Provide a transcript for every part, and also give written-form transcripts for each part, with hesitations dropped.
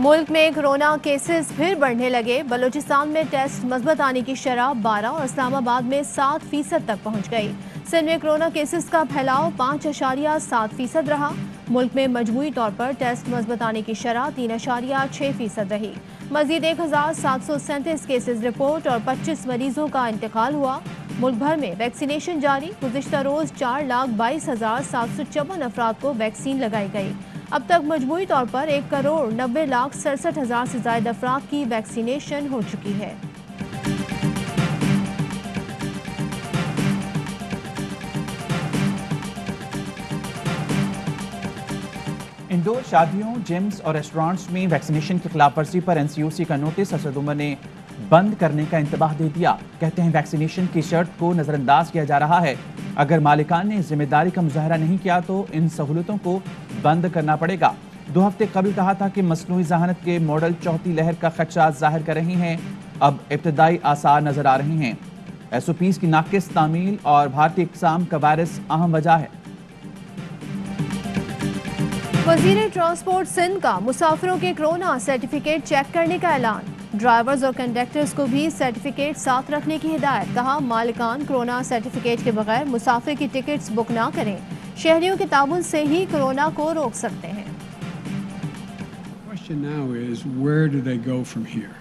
मुल्क में corona cases फिर बढ़ने लगे। बलूचिस्तान में टेस्ट मजबूत आने की शरह 12 और इस्लामाबाद में 7% तक पहुंच गई। सिंध में कोरोना केसेस का फैलाव 5.7% रहा। मुल्क में मजमूई तौर पर टेस्ट मजबूत आने की शरह 3.6% रही। मजीद 1737 केसेस रिपोर्ट और 25 मरीजों का इंतकाल हुआ। मुल्क भर में वैक्सीनेशन जारी। गुज़िश्ता रोज 4,22,754 अफराद को वैक्सीन लगाई गई। अब तक मजमूई तौर पर 1,90,67,000 से ज्यादा अफराद की वैक्सीनेशन हो चुकी है। इंडोर शादियों, जिम्स और रेस्टोरेंट्स में वैक्सीनेशन की खिलाफ वर्जी पर एनसीयूसी का नोटिस असद उमर ने बंद करने का इंतबाह दे दिया। कहते हैं वैक्सीनेशन की शर्त को नजरअंदाज किया जा रहा है। अगर मालिकान ने जिम्मेदारी का मुजाहरा नहीं किया तो इन सहूलतों को बंद करना पड़ेगा। 2 हफ्ते कबल कहा था कि मसनूई जहानत के मॉडल चौथी लहर का खदशा जाहिर कर रही हैं। अब इब्तदाई आसार नजर आ रहे हैं। SOPs की नाकिस तामील और भारतीय इक़साम का वायरस अहम वजह है। वज़ीर ट्रांसपोर्ट सिंध का मुसाफिरों के कोरोना सर्टिफिकेट चेक करने का ऐलान। ड्राइवर्स और कंडक्टर्स को भी सर्टिफिकेट साथ रखने की हिदायत। कहा मालिकान कोरोना सर्टिफिकेट के बगैर मुसाफिर की टिकट्स बुक ना करें। शहरियों के ताबन से ही कोरोना को रोक सकते हैं। question now is, where do they go from here?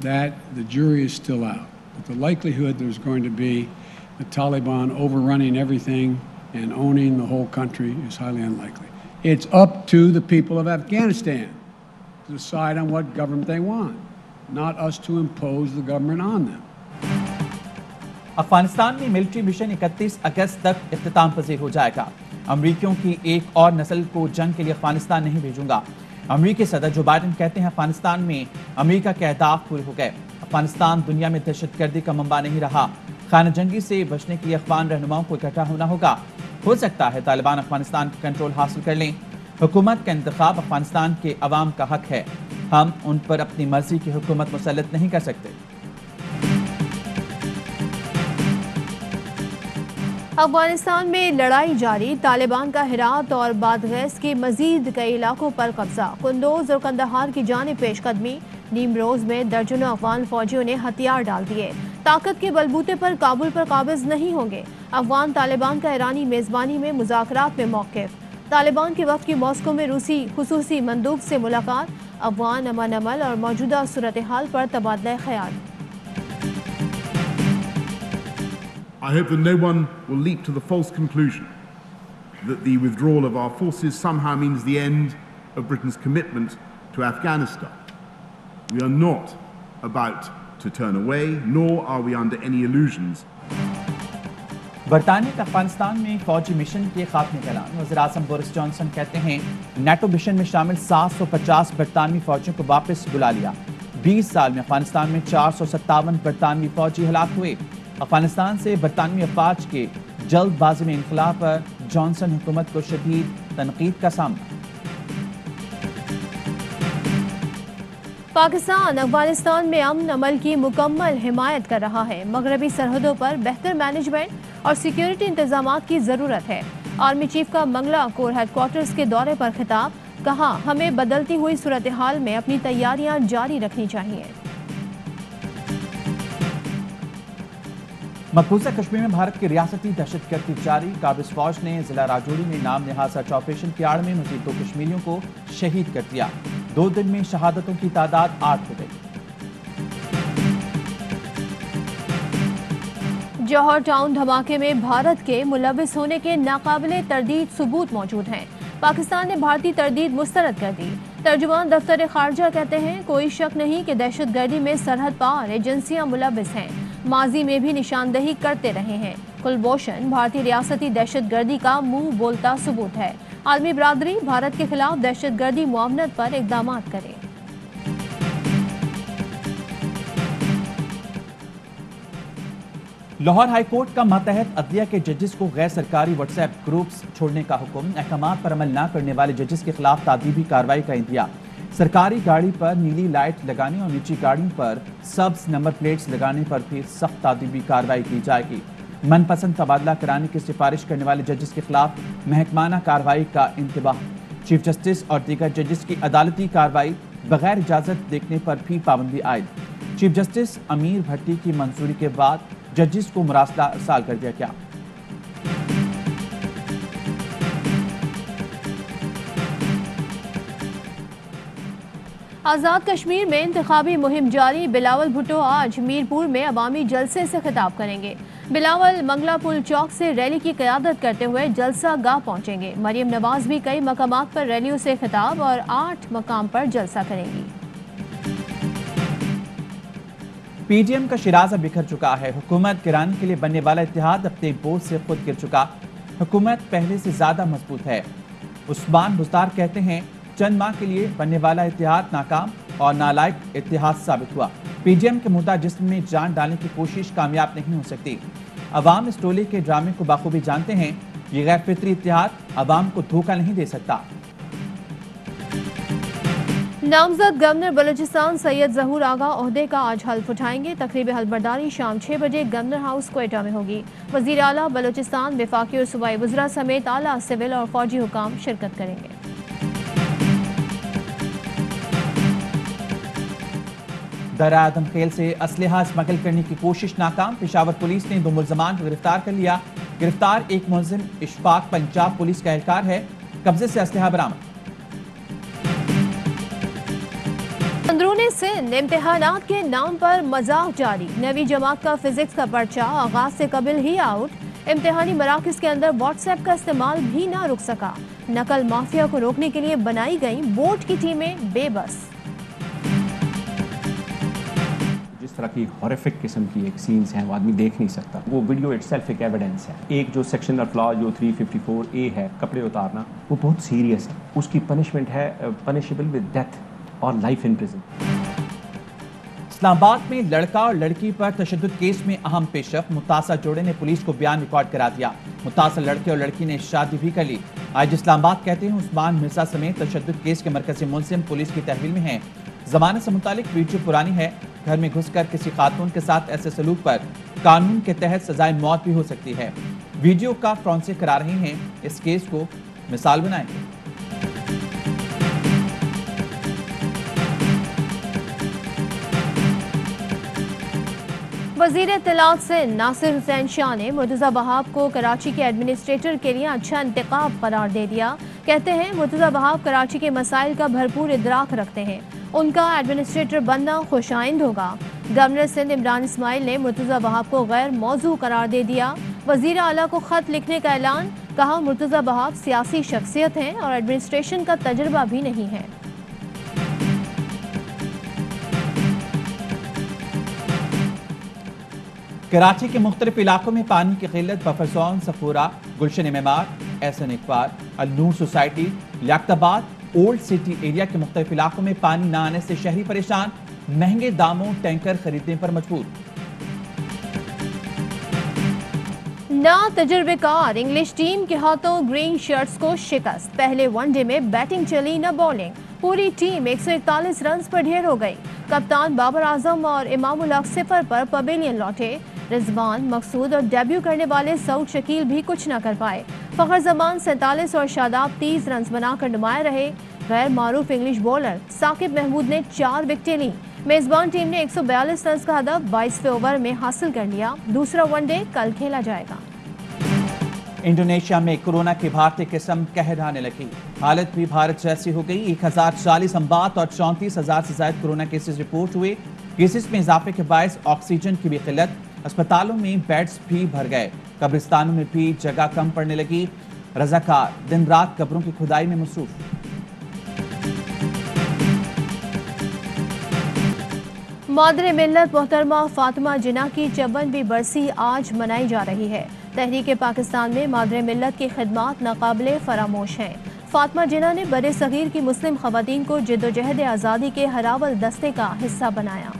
That the jury is still out. But the likelihood there's going to be the Taliban overrunning everything and owning the whole country is highly unlikely. It's up to the people of Afghanistan to decide on what government they want, not us to impose the government on them. Afghanistan में military mission 31 अगस्त तक इख्तिताम पजीर हो जाएगा। अमरीकियों की एक और नस्ल को जंग के लिए अफगानिस्तान नहीं भेजूंगा। अमरीकी सदर जो बाइडन कहते हैं अफगानिस्तान में अमरीका के अहदाफ पूरे हो गए। अफगानिस्तान दुनिया में दहशतगर्दी का मंबा नहीं रहा। खाना जंगी से बचने के लिए अफगान रहनुमाओं को इकट्ठा होना होगा। हो सकता है तालिबान अफगानिस्तान का कंट्रोल हासिल कर लें। हुकूमत का इंतखाब अफगानिस्तान के अवाम का हक है। हम उन पर अपनी मर्जी की हुकूमत मुसल्लत नहीं कर सकते। अफगानिस्तान में लड़ाई जारी। तालिबान का हेरात और बादगैस के मजीद कई इलाकों पर कब्जा। कुंदोज और कंदहार की जानिब पेशकदमी। नीमरोज में दर्जनों अफगान फौजियों ने हथियार डाल दिए। ताकत के बलबूते पर काबुल पर काबिज नहीं होंगे। अफगान तालिबान का ईरानी मेजबानी में मुज़ाकरात में मौक़िफ़। तालिबान के वक्त की मॉस्को में रूसी खुसूसी मंदूब से मुलाकात। अफगान अमन अमल और मौजूदा सूरत हाल पर तबादला ख्याल। I hope that no one will leap to the false conclusion that the withdrawal of our forces somehow means the end of Britain's commitment to Afghanistan. We are not about to turn away, nor are we under any illusions. बरतानिया का अफगानिस्तान में फौजी mission के खात्मे का ऐलान। वज़ीर-ए-आज़म Boris Johnson कहते हैं नेटो मिशन में शामिल 750 बरतानवी फौजियों को वापस बुला लिया। 20 साल में अफगानिस्तान में 457 बरतानवी फौजी हलाक हुए। अफगानिस्तान से बरतानवी अफवाज के जल्दबाजी में इनखला पर जॉनसन हुकूमत को शदीद तनकीद का सामना। पाकिस्तान अफगानिस्तान में अमन अमल की मुकम्मल हिमायत कर रहा है। मगरबी सरहदों पर बेहतर मैनेजमेंट और सिक्योरिटी इंतजामात की जरूरत है। आर्मी चीफ का मंगला कोर हेडक्वार्टर्स के दौरे पर खिताब। कहा हमें बदलती हुई सूरत हाल में अपनी तैयारियां जारी रखनी चाहिए। मकबूजा कश्मीर में भारत की रियासती दहशतगर्दी जारी। काबिज फौज ने जिला राजौरी में नाम नेहाद सर्च ऑपरेशन की आड़ में मजीद 2 कश्मीरियों को शहीद कर दिया। 2 दिन में शहादतों की तादाद 8 हो गई। जौहर टाउन धमाके में भारत के मुलविस होने के नाकाबिले तरदीद सबूत मौजूद हैं। पाकिस्तान ने भारतीय तरदीद मुस्तरद कर दी। तर्जुमान दफ्तर खारजा कहते हैं कोई शक नहीं कि दहशतगर्दी में सरहद पार एजेंसियां मुलविस हैं। माजी में भी निशानदही करते रहे हैं। कुलभूषण भारतीय रियासती दहशतगर्दी का मुंह बोलता सबूत है। आलमी बरादरी भारत के खिलाफ दहशतगर्दी मुआवनत पर इकदाम करे। लाहौर हाईकोर्ट का मातहत अदलिया के जजेस को गैर सरकारी व्हाट्सएप ग्रुप्स छोड़ने का हुक्म। अहकामात पर अमल न करने वाले जजेस के खिलाफ तादीबी कार्रवाई का इंदिया। सरकारी गाड़ी पर नीली लाइट लगाने और निजी गाड़ियों पर सब्ज नंबर प्लेट्स लगाने पर भी सख्त तादीबी कार्रवाई की जाएगी। मनपसंद तबादला कराने की सिफारिश करने वाले जजेस के खिलाफ महकमाना कार्रवाई का इंतबाह। चीफ जस्टिस और दीगर जजेस की अदालती कार्रवाई बगैर इजाजत देखने पर भी पाबंदी आयद। चीफ जस्टिस अमीर भट्टी की मंजूरी के बाद जजेस को मुरासला अरसाल कर दिया गया। आज़ाद कश्मीर में इंतखाबी मुहिम जारी। बिलावल भुट्टो आज मीरपुर में अवामी जलसे से खिताब करेंगे। बिलावल मंगला पुल चौक से रैली की क़यादत करते हुए जलसा गाह पहुंचेंगे। मरियम नवाज भी कई मकामात पर रैलियों से खिताब और 8 मकाम पर जलसा करेंगी। पीडीएम का शिराजा बिखर चुका है। हुकूमत गिराने के लिए बनने वाला इत्तेहाद अपने बोझ से खुद गिर चुका। हुकूमत पहले से ज्यादा मजबूत है। उस्मान बुस्तार कहते हैं चंद माह के लिए बनने वाला इत्तेहाद नाकाम और नालायक इत्तेहाद साबित हुआ। पीडीएम के मुद्दा जिस्म में जान डालने की कोशिश कामयाब नहीं हो सकती। अवाम इस टोले के ड्रामे को बाखूबी जानते हैं। ये गैर फितरी इत्तेहाद अवाम को धोखा नहीं दे सकता। नामजद गवर्नर बलूचिस्तान सैयद जहूर आगा ओहदे का आज हल्फ उठाएंगे। तकरीब हल्फबरदारी शाम 6 बजे गवर्नर हाउस क्वेटा में होगी। वजीर आला बलूचिस्तान, वफाकी और सूबाई वज़रा समेत आला सिविल और फौजी हुकाम शिरकत करेंगे। दरा आदमखेल से असलहा स्मगल करने की कोशिश नाकाम। पेशावर पुलिस ने 2 मुल्जमान को गिरफ्तार कर लिया। गिरफ्तार एक मुलजिम इशफाक पंजाब पुलिस का एहलकार है। कब्जे से असलहा बरामद। अंदरूनी सिंध इम्तिहानात के नाम पर मजाक जारी। 9वीं जमात का फिजिक्स का पर्चा आगाज से कबिल ही आउट। इम्तिहानी मराकज के अंदर व्हाट्सएप का इस्तेमाल भी ना रुक सका। नकल माफिया को रोकने के लिए बनाई गई बोर्ड की टीमें बेबस। जिस तरह की हॉरिफिक किस्म की एक सीन्स हैं वो आदमी देख नहीं सकता। वो वीडियो इटसेल्फ एक एविडेंस है। एक जो सेक्शनल फ्लॉ जो 354A है कपड़े उतारना, वो बहुत सीरियस है। उसकी पनिशमेंट है पनिशेबल विद डेथ और लाइफ इन प्रिजन। इस्लामाबाद में लड़का और लड़की पर तशद्दुद केस में अहम पेशरफ। मुतासर जोड़े ने पुलिस को बयान रिकॉर्ड करा दिया। मुतासर लड़के और लड़की ने शादी भी कर ली। आज इस्लामाबाद कहते हैं उस्मान मिर्जा समेत तशद्दुद केस के मरकजी मुलजिम पुलिस की तहवील में हैं। जमानत से मुतालिक वीडियो पुरानी है। घर में घुसकर किसी खातून के साथ ऐसे सलूक पर कानून के तहत सजाए मौत भी हो सकती है। वीडियो का फॉरेंसिक करा रहे हैं। इस केस को मिसाल बनाएंगे। वजीर इत्तलात से नासिर हुसैन शाह ने मुर्तज़ा वहाब को कराची के एडमिनिस्ट्रेटर के लिए अच्छा इंतखाब करार दे दिया। कहते हैं मुर्तज़ा वहाब कराची के मसाइल का भरपूर इदराक रखते हैं। उनका एडमिनिस्ट्रेटर बनना खुशाइंद होगा। गवर्नर सिंध इमरान इस्माइल ने मुर्तज़ा वहाब को गैर मौजू करार दे दिया। वजीर आला को खत लिखने का ऐलान। कहा मुर्तज़ा वहाब सियासी शख्सियत हैं और एडमिनिस्ट्रेशन का तजुर्बा भी नहीं है। कराची के मुख्तलिफ इलाकों में पानी की किल्लत। Buffer zone, Safoora, Gulshan Maymar, Ehsan Iqbal, Al Noor society, Liaquatabad, old city area के मुख्तलिफ इलाकों में पानी न आने से शहरी परेशान। महंगे दामों टैंकर खरीदने पर मजबूर। ना तजुर्बेकार इंग्लिश टीम के हाथों ग्रीन शर्ट्स को शिकस्त। पहले वनडे में बैटिंग चली न बॉलिंग। पूरी टीम 141 रन पर ढेर हो गई। कप्तान बाबर आजम और इमामुल हक 0 पर पवेलियन लौटे। रिजवान, मकसूद और डेब्यू करने वाले सऊद शकील भी कुछ न कर पाए। फखर जमान 47 और शादाब 30 रन बनाकर नुमाया रहे। गैर मारूफ इंग्लिश बॉलर साकिब महमूद ने 4 विकेटें ली। मेजबान टीम ने 142 रन का हदफ 22वें ओवर में हासिल कर लिया। दूसरा वनडे कल खेला जाएगा। इंडोनेशिया में कोरोना की भारतीय किस्म कहर ढाने लगी। हालत भी भारत जैसी हो गई। 1040 अमवात और 34,000 से ज्यादा कोरोना केसेस रिपोर्ट हुए। केसेस में इजाफे के बायस ऑक्सीजन की भी किल्लत। अस्पतालों में बेड्स भी भर गए। कब्रिस्तानों में भी जगह कम पड़ने लगी। रजाकार दिन रात कब्रों की खुदाई में मसरूफ। मादरे मिल्लत मोहतरमा फातिमा जिन्ना की 54वीं बरसी आज मनाई जा रही है। तहरीक पाकिस्तान में मादरे मिल्लत की खिदमात नाकाबिले फरामोश हैं। फातिमा जिन्ना ने बड़े सगीर की मुस्लिम खवातीन को जिद्दोजहद आज़ादी के हरावल दस्ते का हिस्सा बनाया।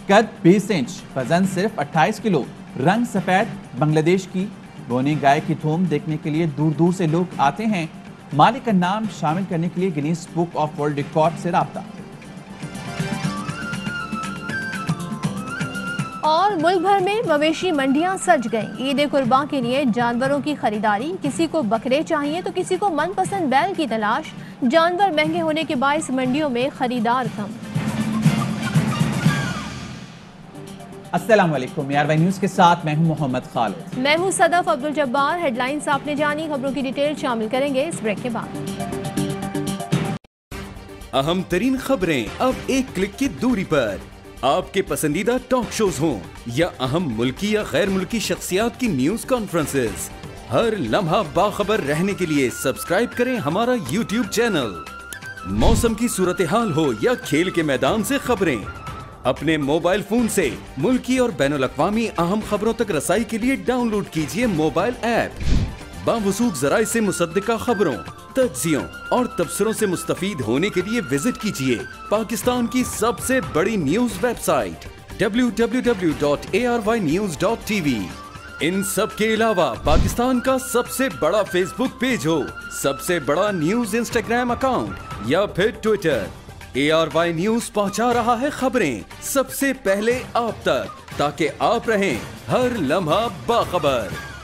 कद 20 इंच, वजन सिर्फ 28 किलो, रंग सफेद बांग्लादेश की बोनी गाय की धूम देखने के लिए दूर दूर से लोग आते हैं। मालिक का नाम शामिल करने के लिए Guinness book of world record से राब्ता। और मुल्क भर में मवेशी मंडियां सज गईं। ईद कुर्बान के लिए जानवरों की खरीदारी, किसी को बकरे चाहिए तो किसी को मनपसंद बैल की तलाश। जानवर महंगे होने के बायस मंडियों में खरीदार कम। अस्सलाम वालेकुम, ARY न्यूज़ के साथ मैं हूं मोहम्मद खालिद। मैं हूं सदफ अब्दुल जब्बार। हेडलाइंस आपने जानी, खबरों की डिटेल शामिल करेंगे इस ब्रेक के बाद। अहम तरीन खबरें अब एक क्लिक की दूरी पर। आपके पसंदीदा टॉक शोज हों या अहम मुल्की या गैर मुल्की शख्सियात की न्यूज कॉन्फ्रेंसेस, हर लम्हा बाखबर रहने के लिए सब्सक्राइब करें हमारा YouTube चैनल। मौसम की सूरत हाल हो या खेल के मैदान से खबरें, अपने मोबाइल फोन से मुल्की और बैनुल अक़वामी अहम खबरों तक रसाई के लिए डाउनलोड कीजिए मोबाइल ऐप। बावसूख ज़राए से मुसद्दिका खबरों, तज्ज़ियों और तबसरों से मुस्तफ़ीद होने के लिए विजिट कीजिए पाकिस्तान की सबसे बड़ी न्यूज वेबसाइट www.arynews.tv। इन सब के अलावा पाकिस्तान का सबसे बड़ा फेसबुक पेज हो, सबसे बड़ा न्यूज इंस्टाग्राम अकाउंट या फिर ट्विटर, ARY न्यूज पहुंचा रहा है खबरें सबसे पहले आप तक, ताकि आप रहें हर लम्हा बाखबर।